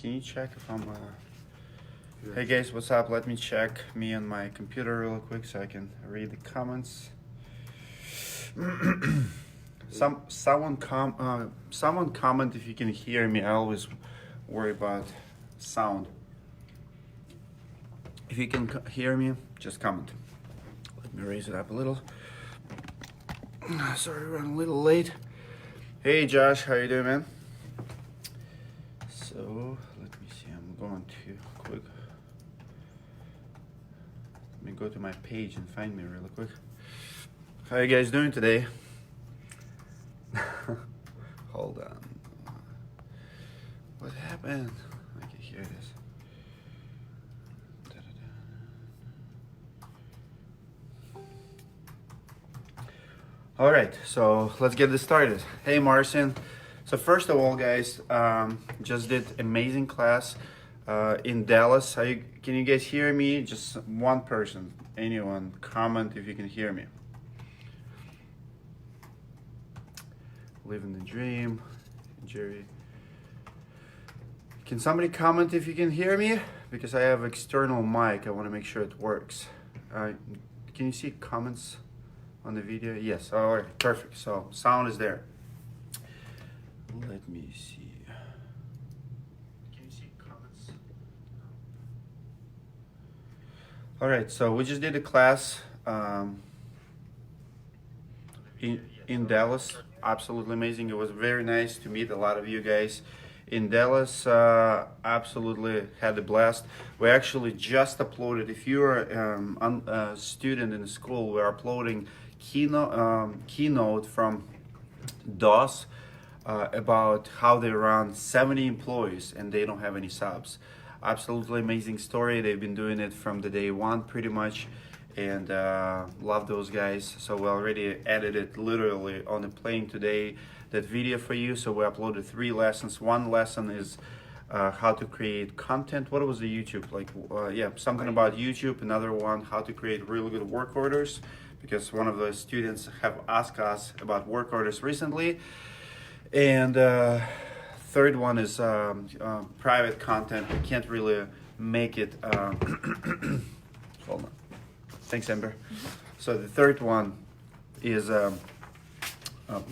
can you check if I'm Hey guys, what's up? Let me check me and my computer real quick so I can read the comments. Someone comment if you can hear me. I always worry about sound. If you can hear me, just comment. Let me raise it up a little. Sorry, we're a little late. Hey Josh, how you doing, man? So let me see. I'm going to quick. Let me go to my page and find me really quick. How you guys doing today? Hold on. What happened? I can hear this. All right, so let's get this started. Hey Marcin. So first of all, guys, just did amazing class in Dallas. Can you guys hear me? Just one person, anyone, comment if you can hear me. Living the dream, Jerry. Can somebody comment if you can hear me? Because I have external mic, I want to make sure it works. Can you see comments on the video? Yes, all right, perfect. So sound is there. Let me see. Can you see comments? All right, so we just did a class in Dallas. Absolutely amazing. It was very nice to meet a lot of you guys in Dallas. Absolutely had a blast. We actually just uploaded, if you're a student in the school, we're uploading keynote from DOS about how they run 70 employees and they don't have any subs. Absolutely amazing story. They've been doing it from the day one pretty much, and love those guys. So we already edited literally on the plane today that video for you. So we uploaded 3 lessons. One lesson is how to create content. What was the YouTube like? Yeah, something about YouTube. Another one, how to create really good work orders, because one of the students have asked us about work orders recently. And third one is private content. We can't really make it. Hold on. Thanks, Amber. So the third one is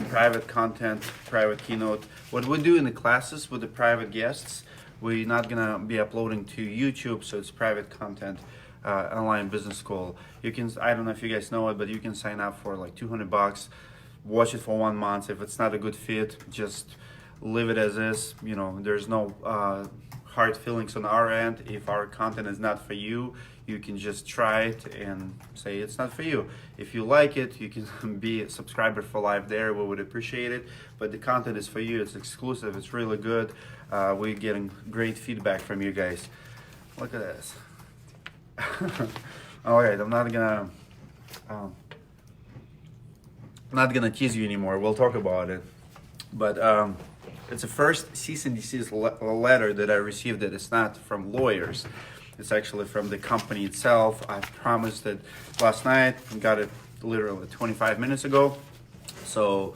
private content, private keynote. What we do in the classes with the private guests, we're not gonna be uploading to YouTube, so it's private content. Online business school. You can, I don't know if you guys know it, but you can sign up for like $200. Watch it for 1 month. If it's not a good fit, just leave it as is. You know, there's no hard feelings on our end. If our content is not for you, you can just try it and say it's not for you. If you like it, you can be a subscriber for life there. We would appreciate it. But the content is for you. It's exclusive. It's really good. We're getting great feedback from you guys. Look at this. All right, I'm not gonna tease you anymore. We'll talk about it. But it's the first cease and desist letter that I received that it's not from lawyers. It's actually from the company itself. I promised it last night and got it literally 25 minutes ago. So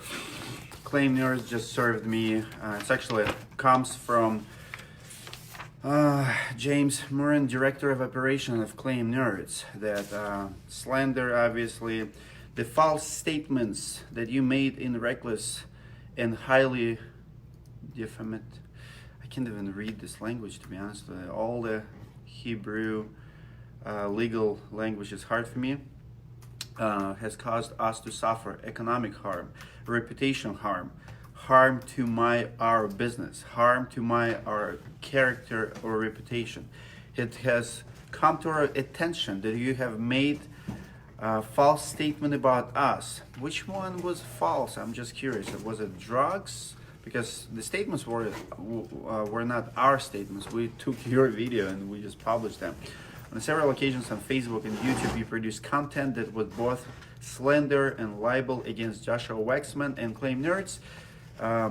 Claim Nerds just served me. It's actually comes from James Murren, Director of Operation of Claim Nerds, that slander, obviously, the false statements that you made in reckless and highly defamatory. I can't even read this language, to be honest. All the Hebrew legal language is hard for me. Has caused us to suffer economic harm, reputation harm, harm to our business, harm to our character or reputation. It has come to our attention that you have made a false statement about us. Which one was false? I'm just curious. Was it drugs? Because the statements were not our statements. We took your video and we just published them. On several occasions on Facebook and YouTube, you produced content that was both slander and libel against Joshua Waxman and Claim Nerds.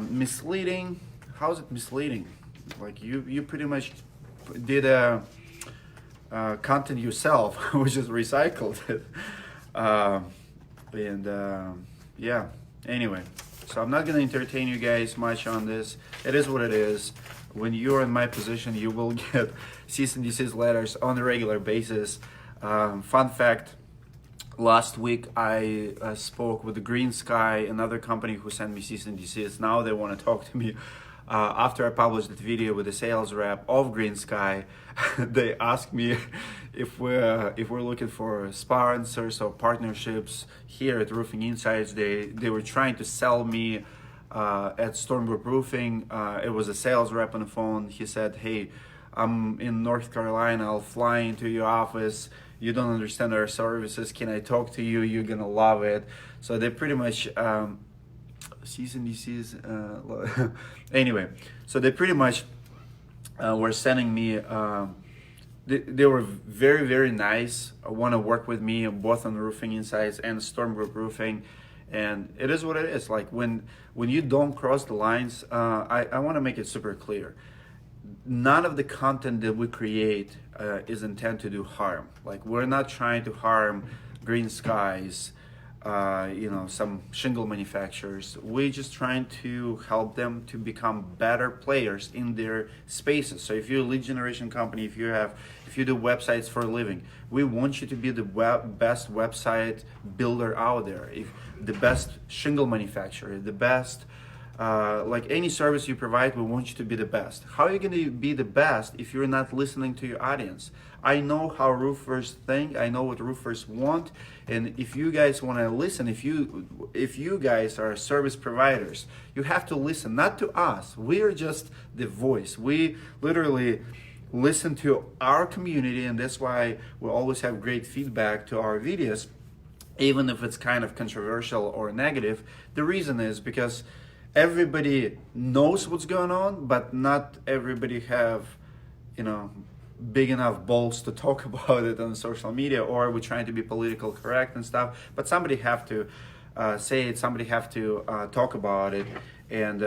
Misleading. How is it misleading? Like you pretty much did content yourself, which is recycled. Yeah. Anyway, so I'm not gonna entertain you guys much on this. It is what it is. when you're in my position, you will get cease and desist letters on a regular basis. Fun fact, last week I spoke with the Green Sky, another company who sent me cease and desist. Now they want to talk to me. After I published that video with the sales rep of Green Sky, they asked me if we're looking for sponsors or partnerships here at Roofing Insights. They were trying to sell me at Stormgroup Roofing. It was a sales rep on the phone. He said, "Hey, I'm in North Carolina. I'll fly into your office. You don't understand our services. Can I talk to you? You're gonna love it." So they pretty much cease and desist. Anyway, so they pretty much were sending me. They were very, very nice. Want to work with me both on Roofing Insights and Stormgroup Roofing, and it is what it is. Like when you don't cross the lines, I want to make it super clear. None of the content that we create is intended to do harm. Like we're not trying to harm Green Skies, some shingle manufacturers. We're just trying to help them to become better players in their spaces. So if you're a lead generation company, if you do websites for a living, we want you to be the best website builder out there. If the best shingle manufacturer, the best like any service you provide, we want you to be the best. How are you going to be the best if you're not listening to your audience? I know how roofers think. I know what roofers want. And if you guys want to listen, if you guys are service providers, you have to listen, not to us. We are just the voice. We literally listen to our community, and that's why we always have great feedback to our videos, even if it's kind of controversial or negative. The reason is because everybody knows what's going on, but not everybody have, big enough balls to talk about it on social media, or we're trying to be political correct and stuff. But somebody have to say it, somebody have to talk about it. And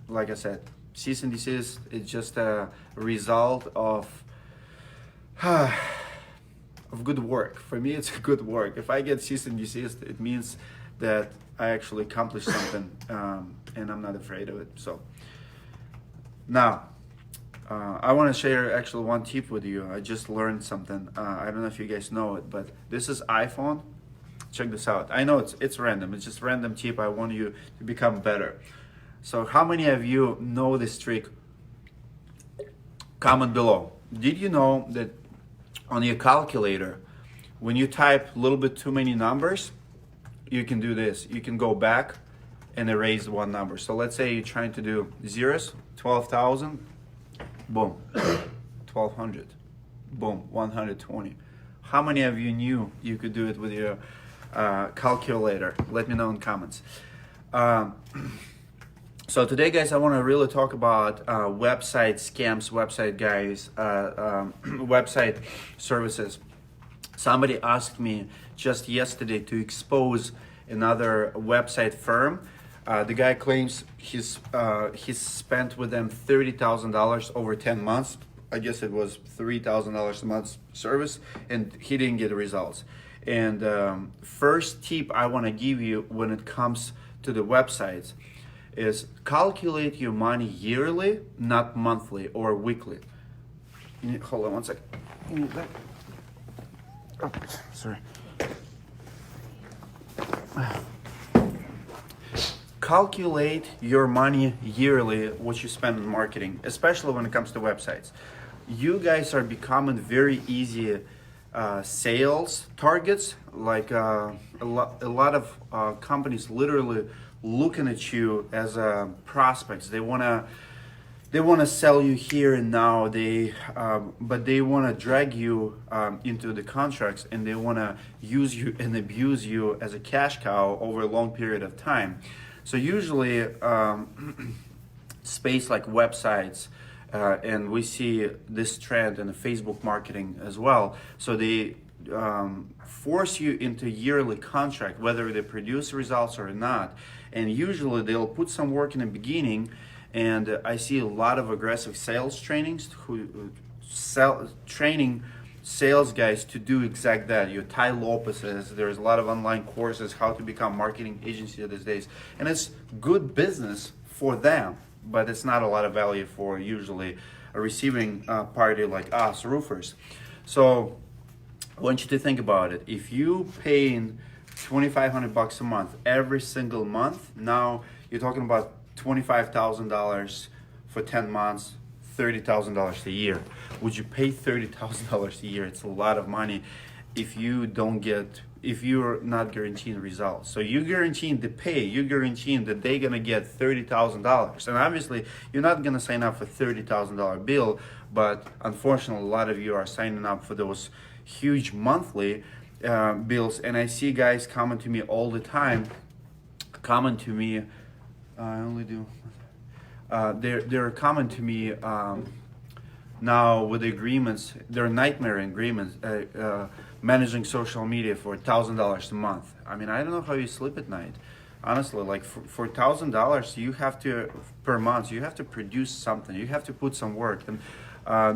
like I said, cease and desist is just a result of good work. For me, it's good work. If I get cease and desist, it means that I actually accomplished something, and I'm not afraid of it. So now, I want to share actually one tip with you. I just learned something. I don't know if you guys know it, but this is iPhone. Check this out. I know it's random. It's just random tip. I want you to become better. So how many of you know this trick? Comment below. Did you know that on your calculator, when you type a little bit too many numbers, you can do this. You can go back and erase one number. So let's say you're trying to do zeros, 12,000, boom, 1,200, boom, 120. How many of you knew you could do it with your calculator? Let me know in comments. So today, guys, I want to really talk about website scams, website guys, website services. Somebody asked me just yesterday to expose another website firm. The guy claims he's spent with them $30,000 over 10 months. I guess it was $3,000 a month service, and he didn't get the results. And first tip I want to give you when it comes to the websites is calculate your money yearly, not monthly or weekly. Hold on one second. Oh, sorry. Calculate your money yearly, what you spend on marketing, especially when it comes to websites. You guys are becoming very easy sales targets. Like a lot of companies literally looking at you as prospects. They wanna sell you here and now. But they wanna drag you into the contracts, and they wanna use you and abuse you as a cash cow over a long period of time. So usually, space like websites, and we see this trend in the Facebook marketing as well. So they force you into yearly contract, whether they produce results or not. And usually they'll put some work in the beginning, and I see a lot of aggressive sales trainings who training sales guys to do exact that. Your Ty Lopez's, there's a lot of online courses how to become marketing agency these days, and it's good business for them. but it's not a lot of value for usually a receiving party like us roofers. So I want you to think about it. If you paying $2,500 a month every single month, now you're talking about $25,000 for 10 months, $30,000 a year. Would you pay $30,000 a year? It's a lot of money if you're not guaranteeing results. So you're guaranteeing the pay, you're guaranteeing that they're gonna get $30,000. And obviously you're not gonna sign up for $30,000 bill, but unfortunately a lot of you are signing up for those huge monthly bills. And I see guys coming to me all the time, they're coming to me now with the agreements, they're nightmare agreements, managing social media for $1,000 a month. I mean, I don't know how you sleep at night. Honestly, like for $1,000, you have to, per month, you have to produce something. You have to put some work. And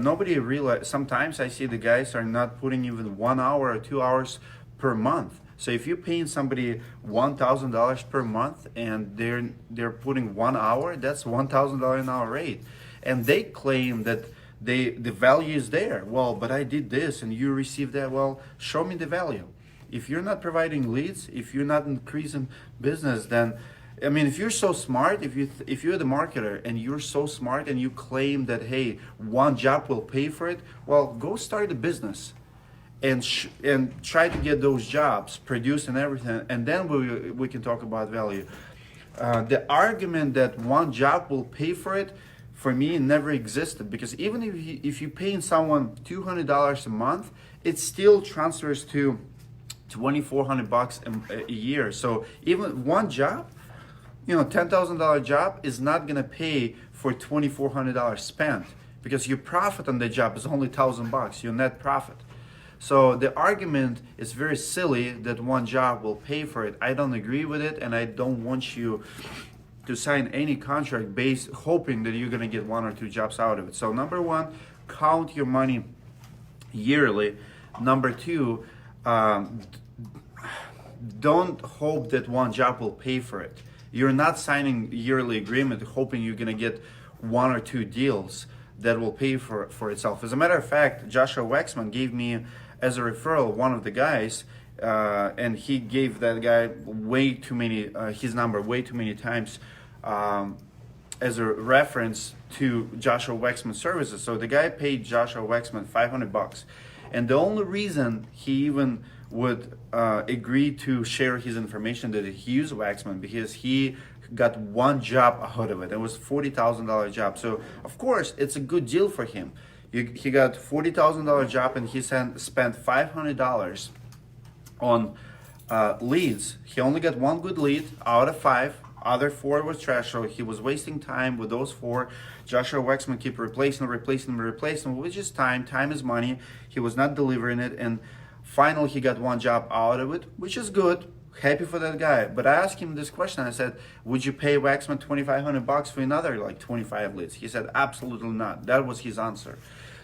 nobody realize, sometimes I see the guys are not putting even 1 hour or 2 hours per month. So if you're paying somebody $1,000 per month and they're putting 1 hour, that's $1,000 an hour rate. And they claim that the value is there. Well, but I did this and you received that. Well, show me the value. If you're not providing leads, if you're not increasing business, then I mean, if you're so smart, if you're the marketer and you're so smart and you claim that, hey, one job will pay for it, well, go start a business and try to get those jobs produced and everything, and then we can talk about value. The argument that one job will pay for it, for me, never existed, because even if you're paying someone $200 a month, it still transfers to $2,400 a year. So even one job, $10,000 job is not gonna pay for $2,400 spent, because your profit on the job is only $1,000, your net profit. So the argument is very silly that one job will pay for it. I don't agree with it, and I don't want you to sign any contract based hoping that you're gonna get 1 or 2 jobs out of it. So number one, count your money yearly. Number two, don't hope that one job will pay for it. You're not signing yearly agreement hoping you're gonna get 1 or 2 deals that will pay for itself. As a matter of fact, Joshua Waxman gave me as a referral one of the guys, and he gave that guy way too many, his number way too many times as a reference to Joshua Waxman services. So the guy paid Joshua Waxman $500, and the only reason he even would agree to share his information that he used Waxman, because he got one job out of it. It was $40,000 job. So of course it's a good deal for him. He got $40,000 job and he spent $500 on leads. He only got 1 good lead out of 5. Other 4 was trash, so he was wasting time with those 4. Joshua Waxman kept replacing, which is time. Time is money. He was not delivering it, and finally he got 1 job out of it, which is good. Happy for that guy. But I asked him this question. I said, would you pay Waxman $2,500 for another like 25 leads? He said, absolutely not. That was his answer.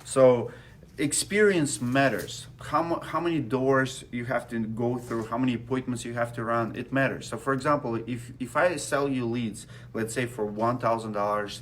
So experience matters. How many doors you have to go through, how many appointments you have to run, it matters. So for example, if I sell you leads, let's say for $1,000,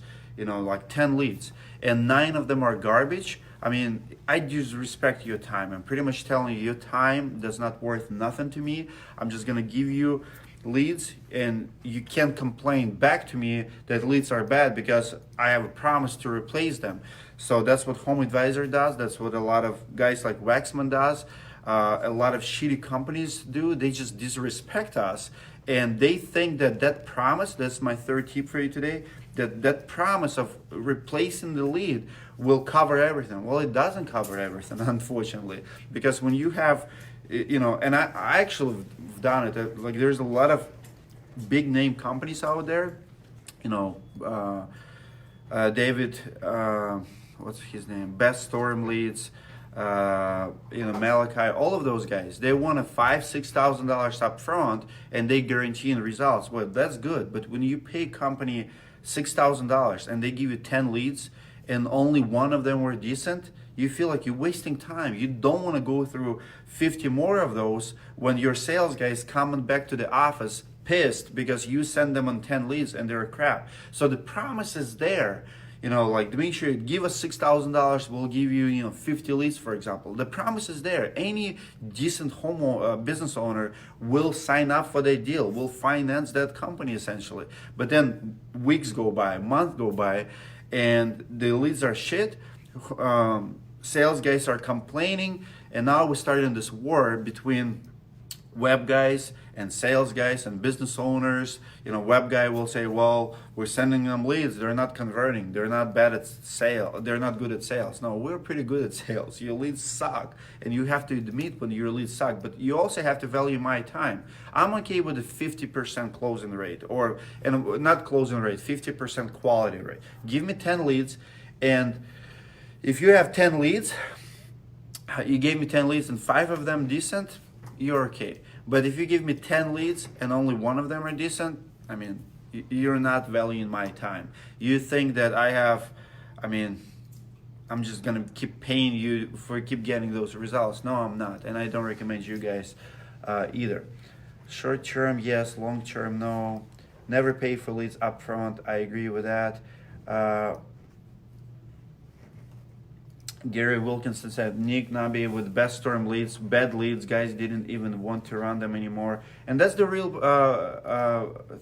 like 10 leads, and 9 of them are garbage, I mean, I disrespect your time. I'm pretty much telling you your time does not worth nothing to me. I'm just gonna give you leads, and you can't complain back to me that leads are bad because I have a promise to replace them. So that's what Home Advisor does. That's what a lot of guys like Waxman does. A lot of shitty companies do. They just disrespect us, and they think that promise, that's my 3rd tip for you today, that promise of replacing the lead will cover everything. Well, it doesn't cover everything, unfortunately, because when you have, and I actually have done it. Like, there's a lot of big name companies out there, David, what's his name? Best Storm Leads, Malachi, all of those guys. They want a $5,000-$6,000 up front, and they guarantee results. Well, that's good, but when you pay company $6,000 and they give you 10 leads and only 1 of them were decent, you feel like you're wasting time. You don't want to go through 50 more of those when your sales guy is coming back to the office pissed because you send them on 10 leads and they're crap. So the promise is there. Like Dmitry, give us $6,000, we'll give you, 50 leads, for example. The promise is there. Any decent business owner will sign up for that deal, will finance that company essentially. But then weeks go by, months go by, and the leads are shit. Sales guys are complaining, and now we're starting this war between web guys and sales guys and business owners. Web guy will say, well, we're sending them leads, they're not converting, they're not bad at sales, they're not good at sales. No, we're pretty good at sales. Your leads suck, and you have to admit when your leads suck, but you also have to value my time. I'm okay with a 50% closing rate, and not closing rate, 50% quality rate. Give me 10 leads, and if you have 10 leads, you gave me 10 leads and 5 of them decent, you're okay. But if you give me 10 leads and only 1 of them are decent, you're not valuing my time. You think that I'm just gonna keep paying you for keep getting those results. No, I'm not, and I don't recommend you guys either. Short term, yes. Long term, no. Never pay for leads upfront. I agree with that. Gary Wilkinson said, Nick Nabi with best storm leads, bad leads, guys didn't even want to run them anymore. And that's the real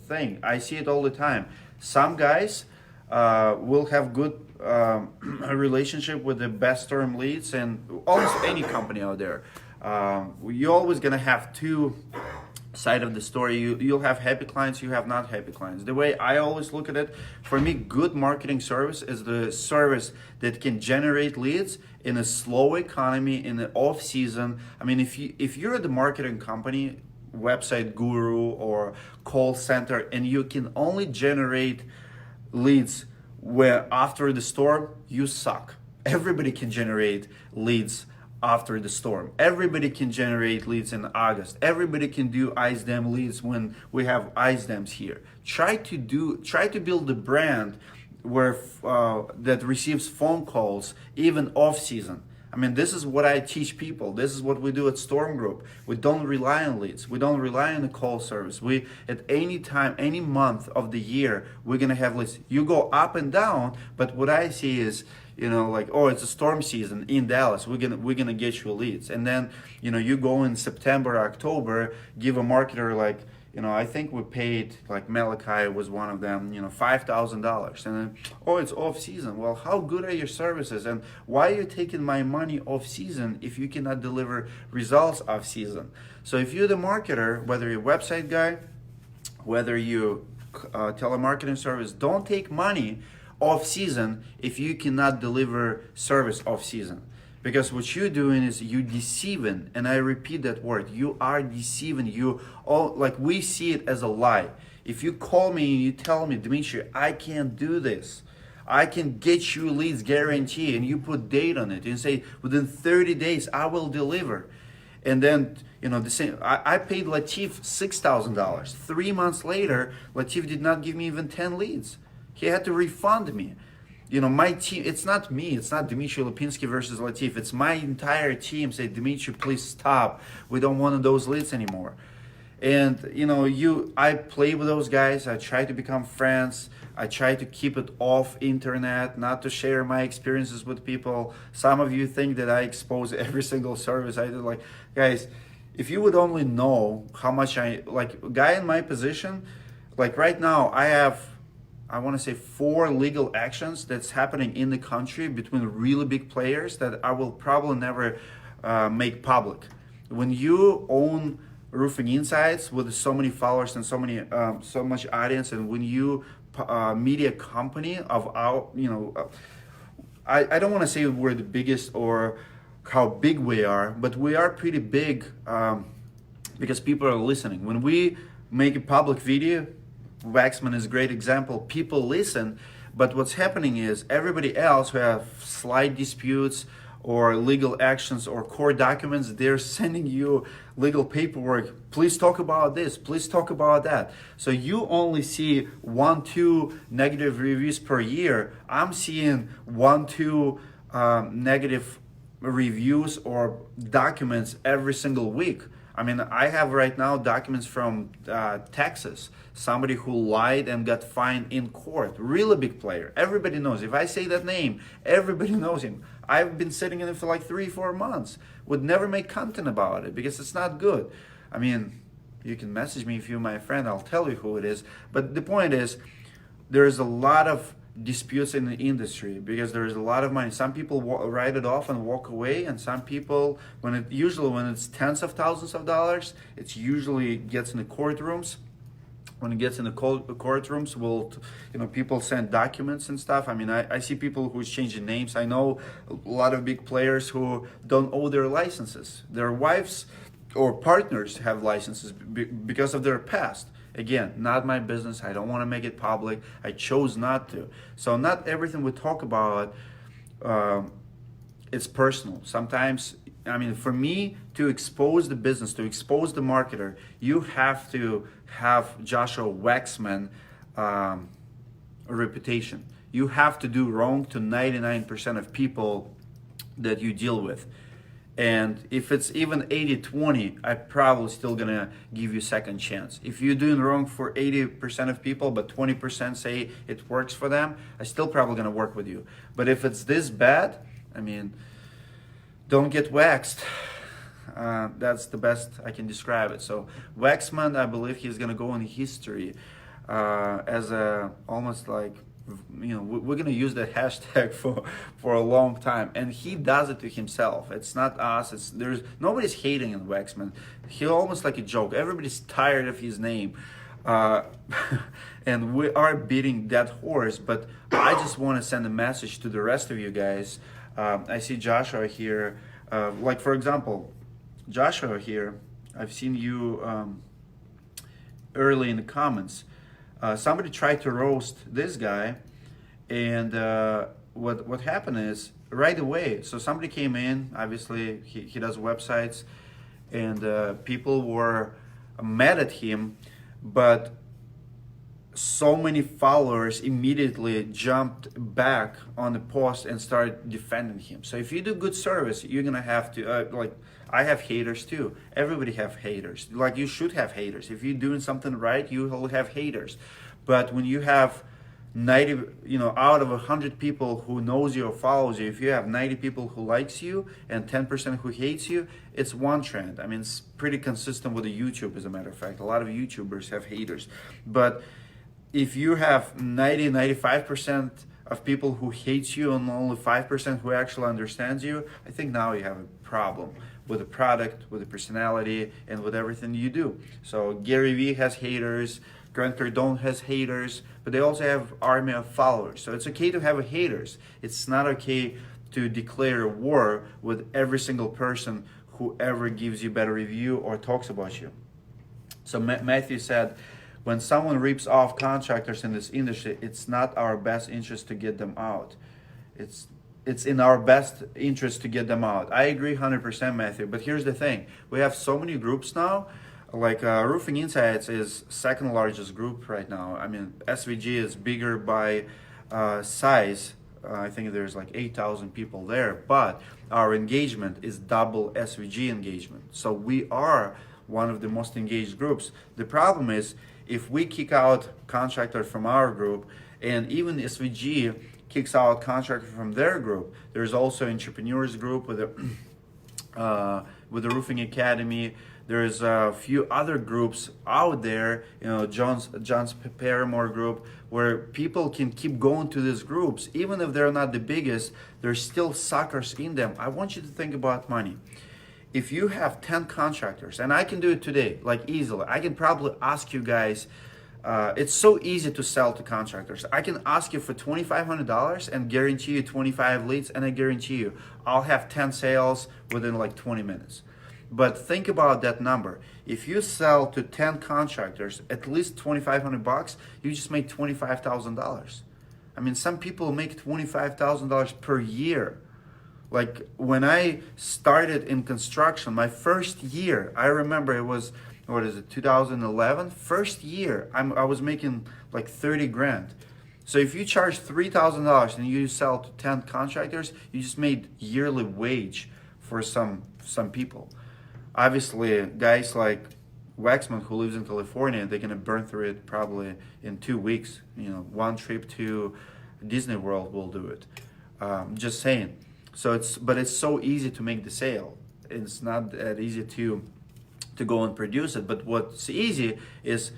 thing. I see it all the time. Some guys will have good relationship with the best storm leads, and almost any company out there. You're always going to have two side of the story. You'll have happy clients, you have not happy clients. The way I always look at it, for me, good marketing service is the service that can generate leads in a slow economy, in the off season. If you're the marketing company, website guru or call center, and you can only generate leads where after the storm, you suck. Everybody can generate leads after the storm. Everybody can generate leads in August. Everybody can do ice dam leads when we have ice dams here. Try to build a brand where that receives phone calls even off season. This is what I teach people. This is what we do at Storm Group. We don't rely on leads. We don't rely on the call service. We, at any time, any month of the year, we're gonna have leads. You go up and down, but what I see is, it's a storm season in Dallas, we're gonna get you leads. And then, you go in September, October, give a marketer I think we paid, Malachi was one of them, $5,000. And then, it's off season. Well, how good are your services? And why are you taking my money off season if you cannot deliver results off season? So if you're the marketer, whether you're a website guy, whether you telemarketing service, don't take money off season if you cannot deliver service off season. Because what you're doing is you deceiving, and I repeat that word, you are deceiving. We see it as a lie. If you call me and you tell me, Dmitry, I can't do this, I can get you leads guarantee, and you put date on it and say within 30 days I will deliver. And then, the same, I paid Latif $6,000. 3 months later, Latif did not give me even 10 leads. He had to refund me. My team, it's not me, it's not Dmitry Lipinski versus Latif, it's my entire team say, Dmitry, please stop. We don't want those leads anymore. And, I play with those guys, I try to become friends, I try to keep it off internet, not to share my experiences with people. Some of you think that I expose every single service I do. Guys, if you would only know how much a guy in my position, right now, I want to say 4 legal actions that's happening in the country between really big players that I will probably never make public. When you own Roofing Insights with so many followers and so much audience, and when you media company of our, I don't want to say we're the biggest or how big we are, but we are pretty big because people are listening. When we make a public video, Waxman is a great example. People listen, but what's happening is everybody else who have slight disputes or legal actions or court documents, they're sending you legal paperwork. Please talk about this. Please talk about that. So you only see 1-2 negative reviews per year. I'm seeing 1-2 negative reviews or documents every single week. I mean, I have right now documents from Texas, somebody who lied and got fined in court. Really big player. Everybody knows. If I say that name, everybody knows him. I've been sitting in it for like 3-4 months. Would never make content about it because it's not good. I mean, you can message me if you're my friend. I'll tell you who it is. But the point is, there's a lot of disputes in the industry because there's a lot of money. Some people write it off and walk away, and some people, usually when it's tens of thousands of dollars, it usually gets in the courtrooms. When it gets in the courtrooms, people send documents and stuff. I mean, I see people who's changing names. I know a lot of big players who don't owe their licenses. Their wives or partners have licenses because of their past. Again, not my business. I don't want to make it public. I chose not to. So not everything we talk about, it's personal. Sometimes, I mean, for me to expose the business, to expose the marketer, you have to have Joshua Waxman reputation. You have to do wrong to 99% of people that you deal with. And if it's even 80-20, I'm probably still gonna give you second chance. If you're doing wrong for 80% of people, but 20% say it works for them, I'm still probably gonna work with you. But if it's this bad, I mean, don't get waxed. That's the best I can describe it. So Waxman, I believe he's gonna go in history as a almost like, we're gonna use that hashtag for a long time, and he does it to himself. It's not us. Nobody's hating on Waxman. He almost like a joke. Everybody's tired of his name, and we are beating that horse. But I just want to send a message to the rest of you guys. I see Joshua here. Like for example, Joshua here. I've seen you early in the comments. Somebody tried to roast this guy, and what happened is right away. So somebody came in. Obviously, he does websites, and people were mad at him, but so many followers immediately jumped back on the post and started defending him. So if you do good service, you're gonna have to I have haters too. Everybody have haters. Like you should have haters. If you're doing something right, you will have haters. But when you have 90, out of 100 people who knows you or follows you, if you have 90 people who likes you and 10% who hates you, it's one trend. I mean, it's pretty consistent with the YouTube, as a matter of fact. A lot of YouTubers have haters. But if you have 95% of people who hate you and only 5% who actually understands you, I think now you have a problem with the product, with the personality, and with everything you do. So Gary Vee has haters, Grant Cardone has haters, but they also have army of followers. So it's okay to have haters. It's not okay to declare war with every single person who ever gives you better review or talks about you. So Matthew said, when someone rips off contractors in this industry, it's not our best interest to get them out. It's in our best interest to get them out. I agree 100%, Matthew. But here's the thing. We have so many groups now. Like Roofing Insights is second largest group right now. I mean, SVG is bigger by size. I think there's like 8,000 people there. But our engagement is double SVG engagement. So we are one of the most engaged groups. The problem is, if we kick out contractor from our group, and even SVG kicks out contractor from their group, there's also entrepreneurs group with the Roofing Academy. There's a few other groups out there, John's Paramore group, where people can keep going to these groups. Even if they're not the biggest, there's still suckers in them. I want you to think about money. If you have 10 contractors, and I can do it today, like easily, I can probably ask you guys, it's so easy to sell to contractors. I can ask you for $2,500 and guarantee you 25 leads, and I guarantee you I'll have 10 sales within like 20 minutes. But think about that number. If you sell to 10 contractors at least $2,500, you just made $25,000. I mean, some people make $25,000 per year. Like when I started in construction, my first year, I remember it was, 2011? First year, I was making like 30 grand. So if you charge $3,000 and you sell to 10 contractors, you just made yearly wage for some people. obviously guys like Waxman who lives in California, they're gonna burn through it probably in 2 weeks. One trip to Disney World will do it. Just saying. So it's so easy to make the sale. It's not that easy to go and produce it. But what's easy is,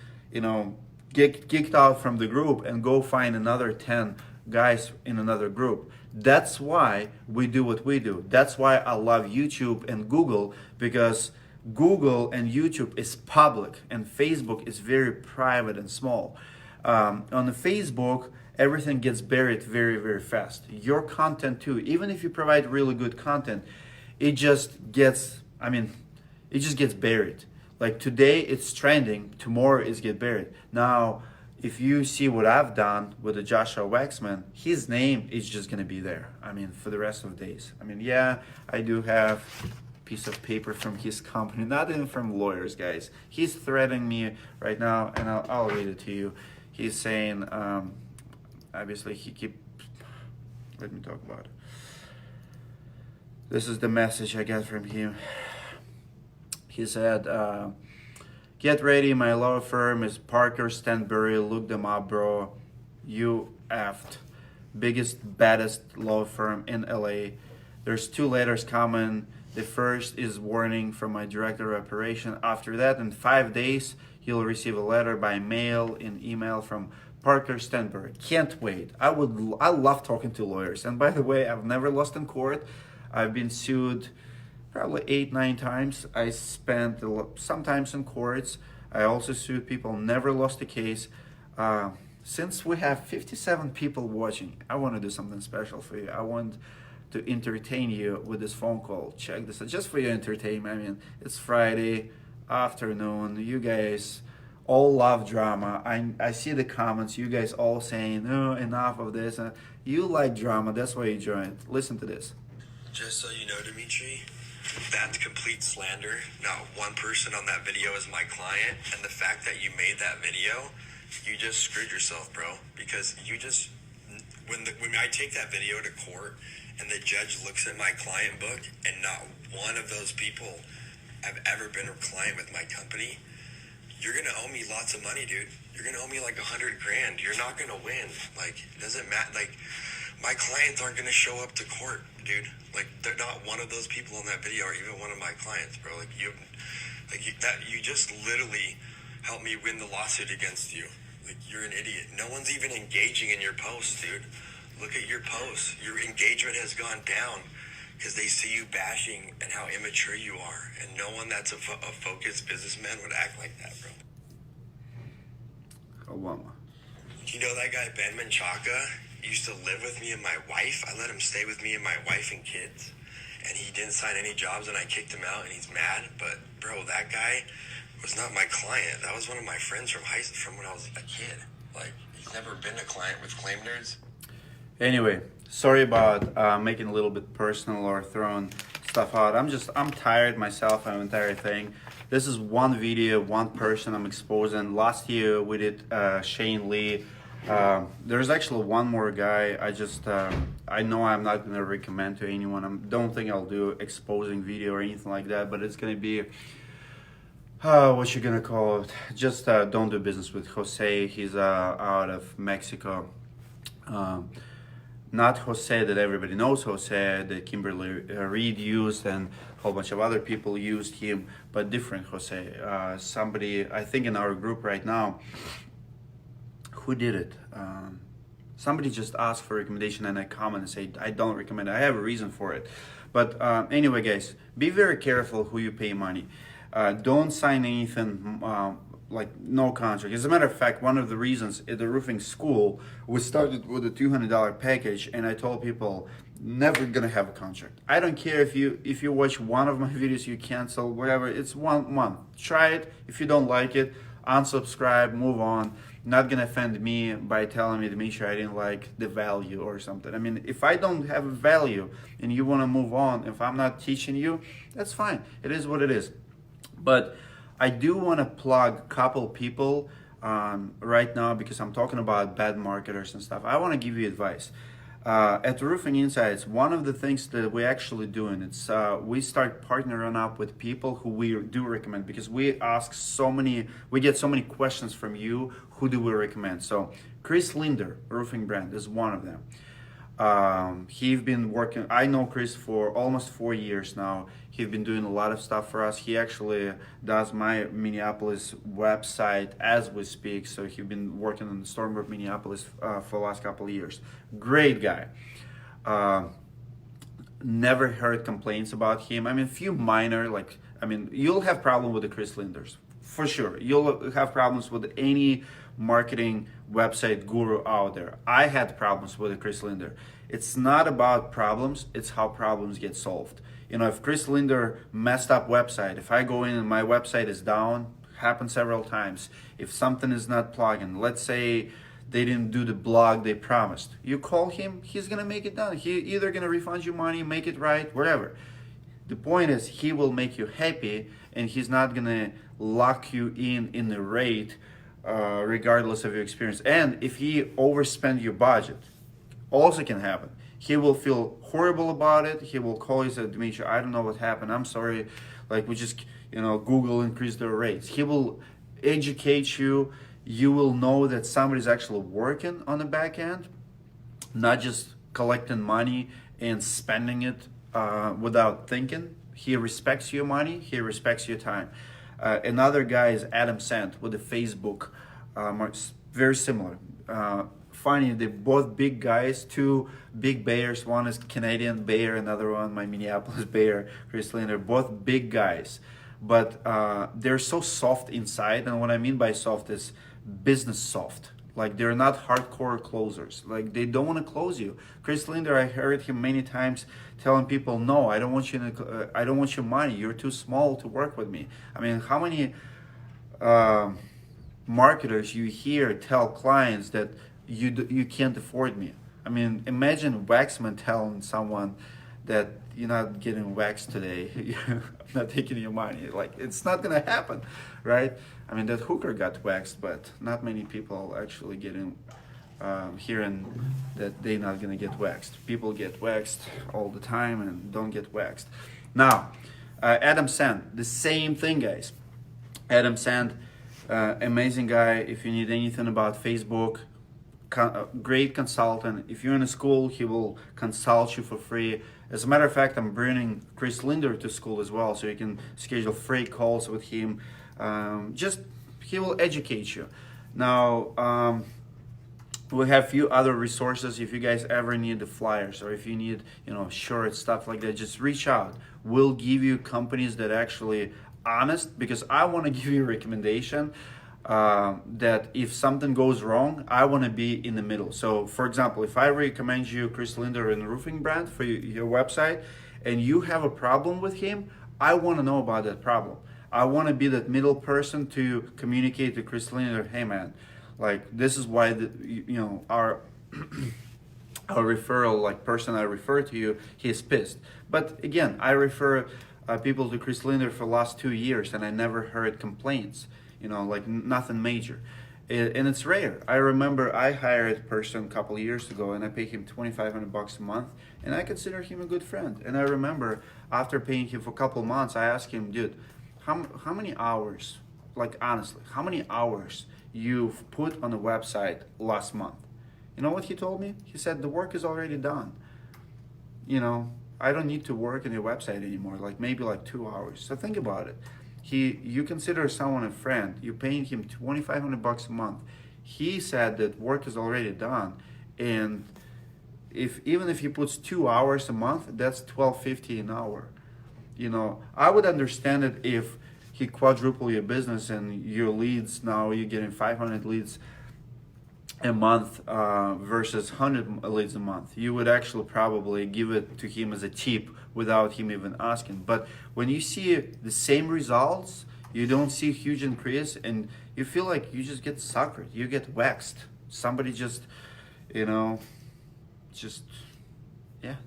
get kicked out from the group and go find another 10 guys in another group. That's why we do what we do. That's why I love YouTube and Google, because Google and YouTube is public and Facebook is very private and small. On the Facebook, everything gets buried very, very fast. Your content too, even if you provide really good content, it just gets buried. Like today it's trending, tomorrow it's get buried. Now, if you see what I've done with the Joshua Waxman, his name is just gonna be there. For the rest of the days. Yeah, I do have a piece of paper from his company, not even from lawyers, guys. He's threatening me right now, and I'll read it to you. He's saying, obviously let me talk about it. This is the message I got from him. He said, get ready, my law firm is Parker Stanbury. Look them up, bro. You effed. Biggest, baddest law firm in LA. There's 2 letters coming. The first is warning from my director of operation. After that, in 5 days, you'll receive a letter by mail and email from Parker Stanbury. Can't wait. I love talking to lawyers. And by the way, I've never lost in court. I've been sued probably 8-9 times. I spent sometimes in courts. I also sued people, never lost a case. Since we have 57 people watching, I want to do something special for you. I want to entertain you with this phone call. Check this out, just for your entertainment. It's Friday afternoon. You guys all love drama. I see the comments. You guys all saying, "Oh, enough of this." You like drama. That's why you joined. Listen to this. Just so you know, Dimitri, that's complete slander. Not one person on that video is my client, and the fact that you made that video, you just screwed yourself, bro. Because when I take that video to court and the judge looks at my client book and not one of those people have ever been a client with my company, you're gonna owe me lots of money, dude. You're gonna owe me like $100 grand. You're not gonna win. It doesn't matter. My clients aren't gonna show up to court, dude. They're not one of those people in that video, or even one of my clients, bro. You just literally helped me win the lawsuit against you. You're an idiot. No one's even engaging in your posts, dude. Look at your posts. Your engagement has gone down because they see you bashing and how immature you are. And no one that's a focused businessman would act like that, bro. Obama. You know that guy, Ben Menchaca, used to live with me and my wife. I let him stay with me and my wife and kids. And he didn't sign any jobs, and I kicked him out, and he's mad. But, bro, that guy was not my client. That was one of my friends from when I was a kid. He's never been a client with Claim Nerds. Anyway, sorry about making a little bit personal or throwing stuff out. I'm tired myself of the entire thing. This is one video, one person I'm exposing. Last year we did Shane Lee. There's actually one more guy. I know I'm not gonna recommend to anyone. I don't think I'll do exposing video or anything like that, but it's gonna be what you're gonna call it. Just don't do business with Jose. He's out of Mexico. Not Jose that everybody knows, Jose that Kimberly Reed used and a whole bunch of other people used him, but different Jose. Somebody, I think in our group right now, who did it? Somebody just asked for a recommendation and I comment and say, I don't recommend it. I have a reason for it. But anyway, guys, be very careful who you pay money. Don't sign anything no contract. As a matter of fact, one of the reasons at the roofing school, we started with a $200 package, and I told people, never gonna have a contract. I don't care if you watch one of my videos, you cancel, whatever. It's 1 month. Try it. If you don't like it, unsubscribe, move on. Not gonna offend me by telling me to make sure I didn't like the value or something. I mean, if I don't have a value and you wanna move on, if I'm not teaching you, that's fine. It is what it is. But I do want to plug a couple people right now because I'm talking about bad marketers and stuff. I want to give you advice. At Roofing Insights, one of the things that we're actually doing, it's we start partnering up with people who we do recommend, because we get so many questions from you. Who do we recommend? So Chris Linder, roofing brand, is one of them. He's been working, I know Chris for almost 4 years now. He's been doing a lot of stuff for us. He actually does my Minneapolis website as we speak. So he's been working on the Storm Group Minneapolis for the last couple of years. Great guy. Never heard complaints about him. I mean, few minor, you'll have problem with the Chris Linders, for sure. You'll have problems with any marketing website guru out there. I had problems with Chris Linder. It's not about problems, it's how problems get solved. If Chris Linder messed up website, if I go in and my website is down, happened several times. If something is not plugging, let's say they didn't do the blog they promised, you call him, he's gonna make it done. He either gonna refund you money, make it right, whatever. The point is, he will make you happy, and he's not gonna lock you in the rate regardless of your experience. And if he overspend your budget, also can happen. He will feel horrible about it. He will call you and say, Dmitry, I don't know what happened. I'm sorry. We just, Google increased their rates. He will educate you. You will know that somebody's actually working on the back end, not just collecting money and spending it without thinking. He respects your money. He respects your time. Another guy is Adam Sant with the Facebook. Very similar. Funny, they're both big guys, two big Bayers. One is Canadian Bayer, another one my Minneapolis Bayer, Chris Linder. Both big guys, but they're so soft inside. And what I mean by soft is business soft. They're not hardcore closers. They don't want to close you. Chris Linder, I heard him many times telling people, "No, I don't want you. I don't want your money. You're too small to work with me." I mean, how many marketers you hear tell clients that you can't afford me? I mean, imagine Waxman telling someone that you're not getting waxed today. I'm not taking your money. It's not gonna happen, right? I mean, that hooker got waxed, but not many people actually getting hearing that they're not gonna get waxed. People get waxed all the time and don't get waxed. Now, Adam Sant, the same thing, guys. Adam Sant, amazing guy. If you need anything about Facebook, great consultant. If you're in a school, he will consult you for free. As a matter of fact, I'm bringing Chris Linder to school as well, so you can schedule free calls with him. He will educate you. Now, we have a few other resources. If you guys ever need the flyers, or if you need, shirts, stuff like that, just reach out. We'll give you companies that actually honest, because I want to give you a recommendation that if something goes wrong, I want to be in the middle. So for example, if I recommend you Chris Linder and roofing brand for your website, and you have a problem with him, I want to know about that problem. I want to be that middle person to communicate to Chris Linder, hey man, this is why our our referral person I refer to you, he's pissed. But again, I refer people to Chris Linder for the last 2 years, and I never heard complaints. Nothing major. And it's rare. I remember I hired a person a couple of years ago, and I paid him $2,500 a month, and I consider him a good friend. And I remember after paying him for a couple of months, I asked him, dude, how many hours, honestly, how many hours you've put on the website last month? You know what he told me? He said, the work is already done. I don't need to work on your website anymore, maybe 2 hours. So think about it. You consider someone a friend, you're paying him $2,500 a month. He said that work is already done, and even if he puts 2 hours a month, that's $12.50 an hour. I would understand it if he quadruple your business and your leads, now you're getting 500 leads a month versus 100 leads a month. You would actually probably give it to him as a tip without him even asking. But when you see the same results, you don't see a huge increase, and you feel like you just get suckered, you get waxed. Somebody just,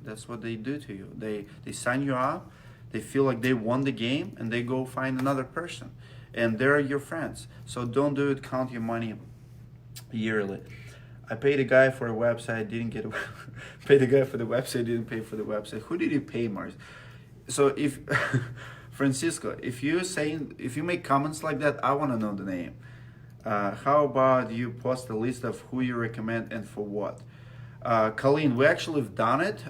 that's what they do to you. They sign you up, they feel like they won the game, and they go find another person. And they're your friends. So don't do it, count your money yearly. I paid a guy for a website, didn't get paid a guy for the website, didn't pay for the website. Who did you pay, Mars? So if Francisco, if you make comments like that, I want to know the name. How about you post a list of who you recommend and for what? Colleen, we actually have done it.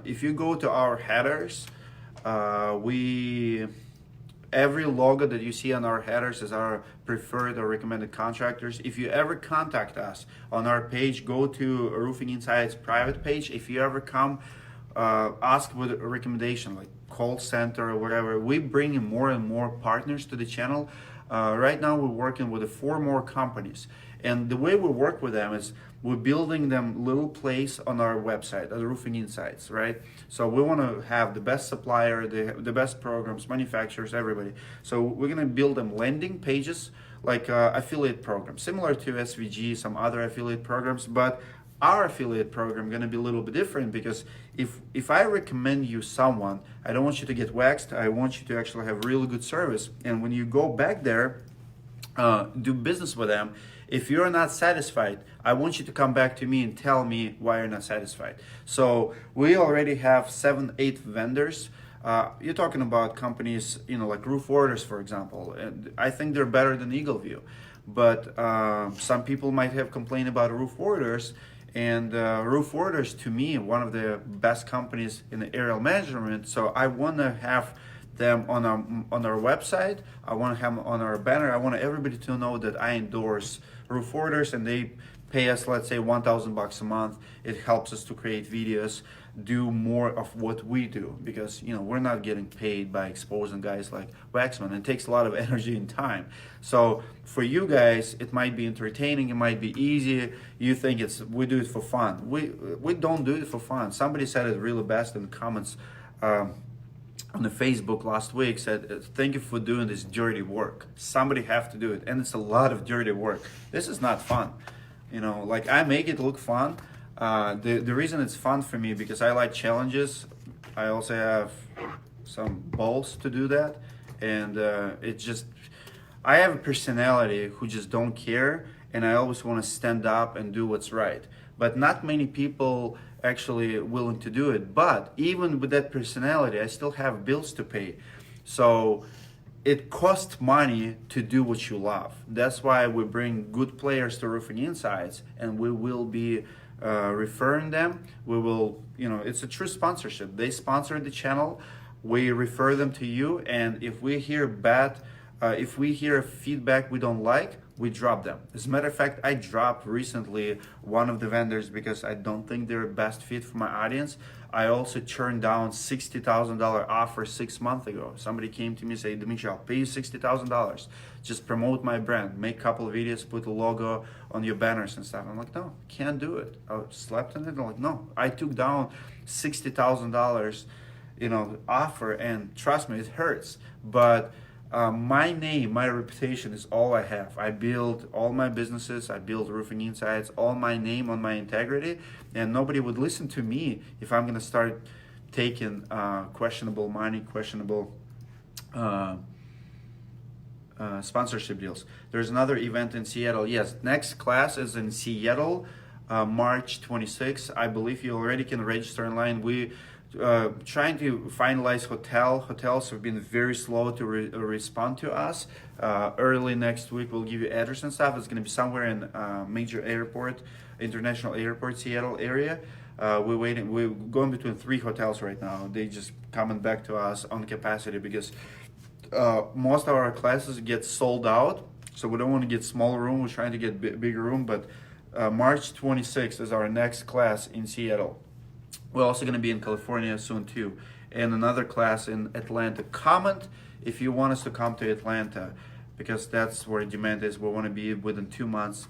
If you go to our headers, we every logo that you see on our headers is our preferred or recommended contractors. If you ever contact us on our page, go to Roofing Insights private page. If you ever come, ask with a recommendation like call center or whatever. We bring in more and more partners to the channel. Right now we're working with 4 more companies, and the way we work with them is we're building them little place on our website, at Roofing Insights, right? So we want to have the best supplier, the best programs, manufacturers, everybody. So we're gonna build them landing pages, like affiliate programs, similar to SVG, some other affiliate programs, but our affiliate program going to be a little bit different, because if I recommend you someone, I don't want you to get waxed. I want you to actually have really good service. And when you go back there, do business with them, if you're not satisfied, I want you to come back to me and tell me why you're not satisfied. So we already have 7-8 vendors. You're talking about companies, like Roof Orders, for example. And I think they're better than Eagle View. But some people might have complained about Roof Orders. And Roof Orders, to me, one of the best companies in the aerial measurement. So I want to have them on our website. I want to have them on our banner. I want everybody to know that I endorse Roof Orders, and they pay us, let's say, $1,000 a month. It helps us to create videos, do more of what we do, because we're not getting paid by exposing guys like Waxman. It takes a lot of energy and time. So for you guys, it might be entertaining, it might be easy. You think we do it for fun. We don't do it for fun. Somebody said it really best in the comments on the Facebook last week, said, thank you for doing this dirty work. Somebody have to do it, and it's a lot of dirty work. This is not fun. Like, I make it look fun. The reason it's fun for me, because I like challenges. I also have some balls to do that, and I have a personality who just don't care, and I always want to stand up and do what's right. But not many people actually willing to do it. But even with that personality, I still have bills to pay. So it costs money to do what you love. That's why we bring good players to Roofing Insights, and we will be referring them. We will, it's a true sponsorship. They sponsor the channel. We refer them to you, and if we hear feedback we don't like, we drop them. As a matter of fact, I dropped recently one of the vendors because I don't think they're best fit for my audience. I also turned down $60,000 offer 6 months ago. Somebody came to me and said, Dmitry, I'll pay you $60,000. Just promote my brand, make a couple of videos, put a logo on your banners and stuff. I'm like, no, can't do it. I slept on it. I'm like, no, I took down $60,000, offer, and trust me, it hurts. But my name, my reputation is all I have. I build all my businesses, I build Roofing Insights, all my name on my integrity, and nobody would listen to me if I'm going to start taking questionable money, questionable sponsorship deals. There's another event in Seattle. Yes, next class is in Seattle, March 26th. I believe you already can register online. We trying to finalize hotels have been very slow to respond to us. Early next week we'll give you address and stuff. It's going to be somewhere in major airport, international airport, Seattle area. We're going between 3 hotels right now. They just coming back to us on capacity, because most of our classes get sold out, so we don't want to get smaller room. We're trying to get bigger room. But March 26th is our next class in Seattle. We're also going to be in California soon too, and another class in Atlanta. Comment if you want us to come to Atlanta, because that's where demand is. We want to be within 2 months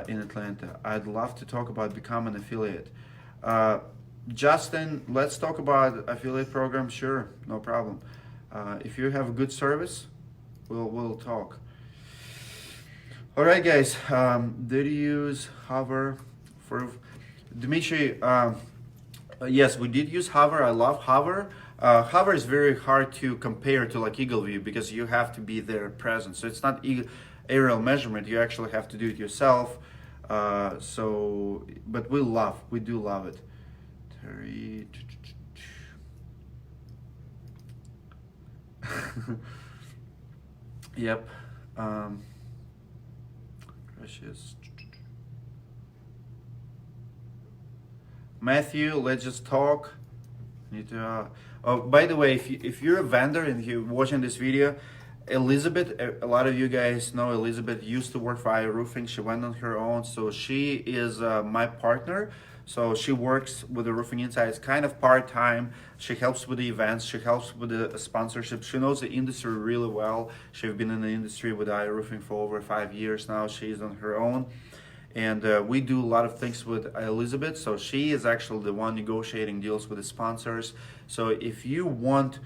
in Atlanta. I'd love to talk about becoming an affiliate. Justin, let's talk about affiliate program. Sure, no problem. If you have a good service, we'll talk. All right, guys. Did you use Hover for Dmitry? Yes, we did use Hover. I love Hover. Hover is very hard to compare to like Eagle View, because you have to be there present. So it's not aerial measurement. You actually have to do it yourself. So, but we do love it. Terry. Yep. Precious. Matthew, let's just talk. Need to. Oh, by the way, if you're a vendor and you're watching this video, Elizabeth, a lot of you guys know Elizabeth used to work for iRoofing. She went on her own, so she is my partner. So she works with the Roofing Insights kind of part-time. She helps with the events. She helps with the sponsorship. She knows the industry really well. She's been in the industry with iRoofing for over 5 years now. She's on her own. And we do a lot of things with Elizabeth. So she is actually the one negotiating deals with the sponsors. So if you want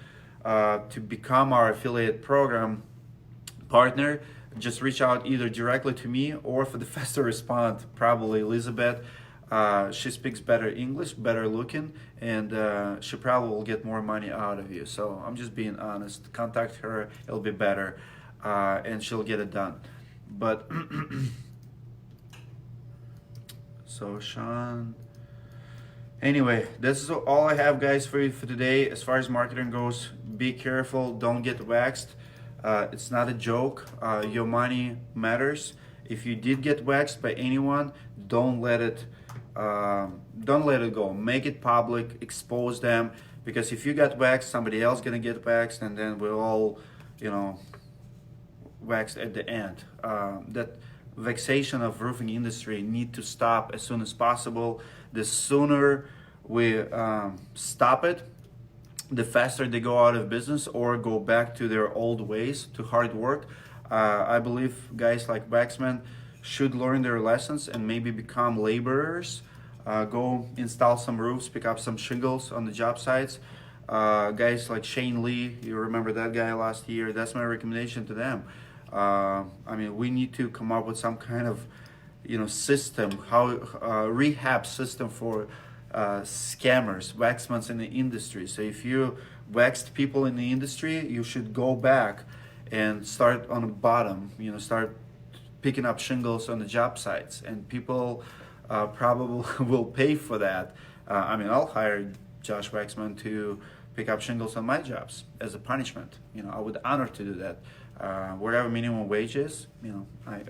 to become our affiliate program partner, just reach out either directly to me or for the faster respond, probably Elizabeth. She speaks better English, better looking, and she probably will get more money out of you. So I'm just being honest. Contact her, it'll be better, and she'll get it done. But so Sean. Anyway, this is all I have, guys, for you for today. As far as marketing goes, be careful, don't get waxed. It's not a joke. Your money matters. If you did get waxed by anyone, don't let it go. Make it public, expose them, because if you got waxed, somebody else gonna get waxed, and then we're all, waxed at the end. That vexation of roofing industry need to stop as soon as possible. The sooner we stop it, the faster they go out of business or go back to their old ways, to hard work. I believe guys like waxmen should learn their lessons and maybe become laborers. Go install some roofs, pick up some shingles on the job sites. Guys like Shane Lee, you remember that guy last year, that's my recommendation to them. We need to come up with some kind of system, rehab system for scammers, waxmen in the industry. So if you waxed people in the industry, you should go back and start on the bottom, start picking up shingles on the job sites, and people probably will pay for that. I'll hire Josh Waxman to pick up shingles on my jobs as a punishment. I would honor to do that. Wherever minimum wage is,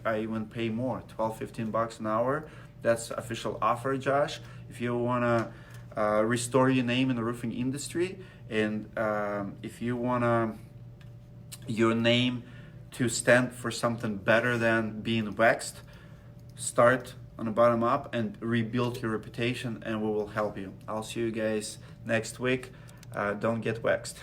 I even pay more, $12-15 an hour. That's official offer, Josh. If you wanna restore your name in the roofing industry, and if you wanna your name to stand for something better than being waxed, start on the bottom up and rebuild your reputation, and we will help you. I'll see you guys next week. Don't get waxed.